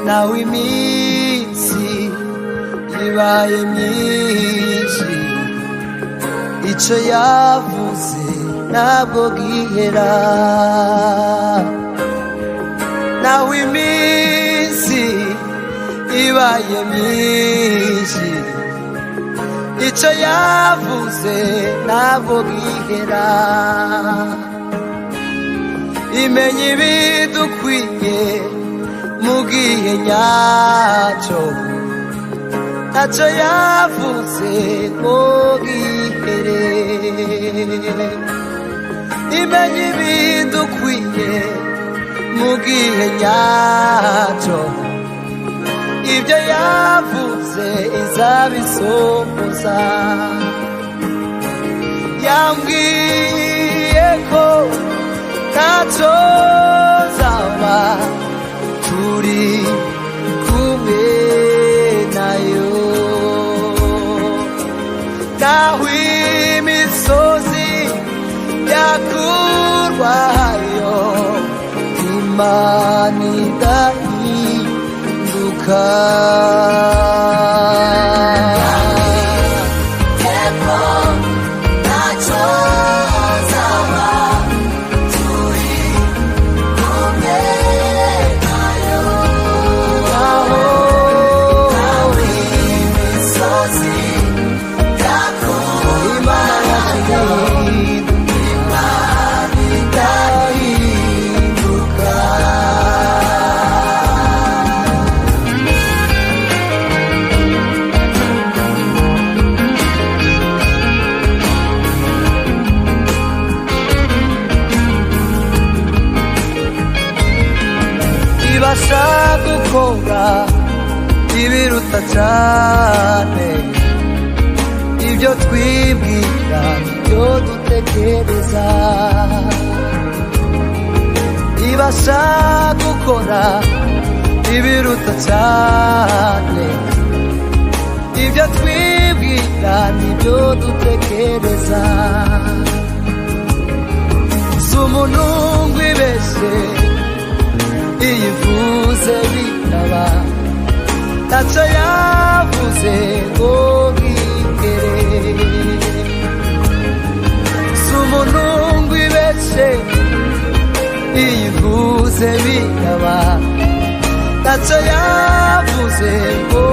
nawe iminsi ibaye myinshi, ico yavuze ntabwo gihera. Nawe iminsi ibaye myinshi, ico yavuze ntabwo gihera. Imenye ibidukwiye mu gihe nyacyo, ntacyo yavuze ngo gihere. Imenye ibidukwiye mu gihe nyacyo, ibyo yavuze izabisohoza. Yambwiye ko ntacyo zaba turi kumwe nayo, naho imisozi yakurwayo Imana idahinduka. ibasha gukora ibiruta cyane ibyo twibwira, ibyo dutekereza. Ibasha gukora ibiruta cyane ibyo twibwira, ibyo dutekereza. Si umuntu ngo ibeshe, iyivuze bikaba, ntacyo yavuze ngo gikere. Si umuntu ngo ibeshe, iyivuze bikaba, ntacyo yavuze ngo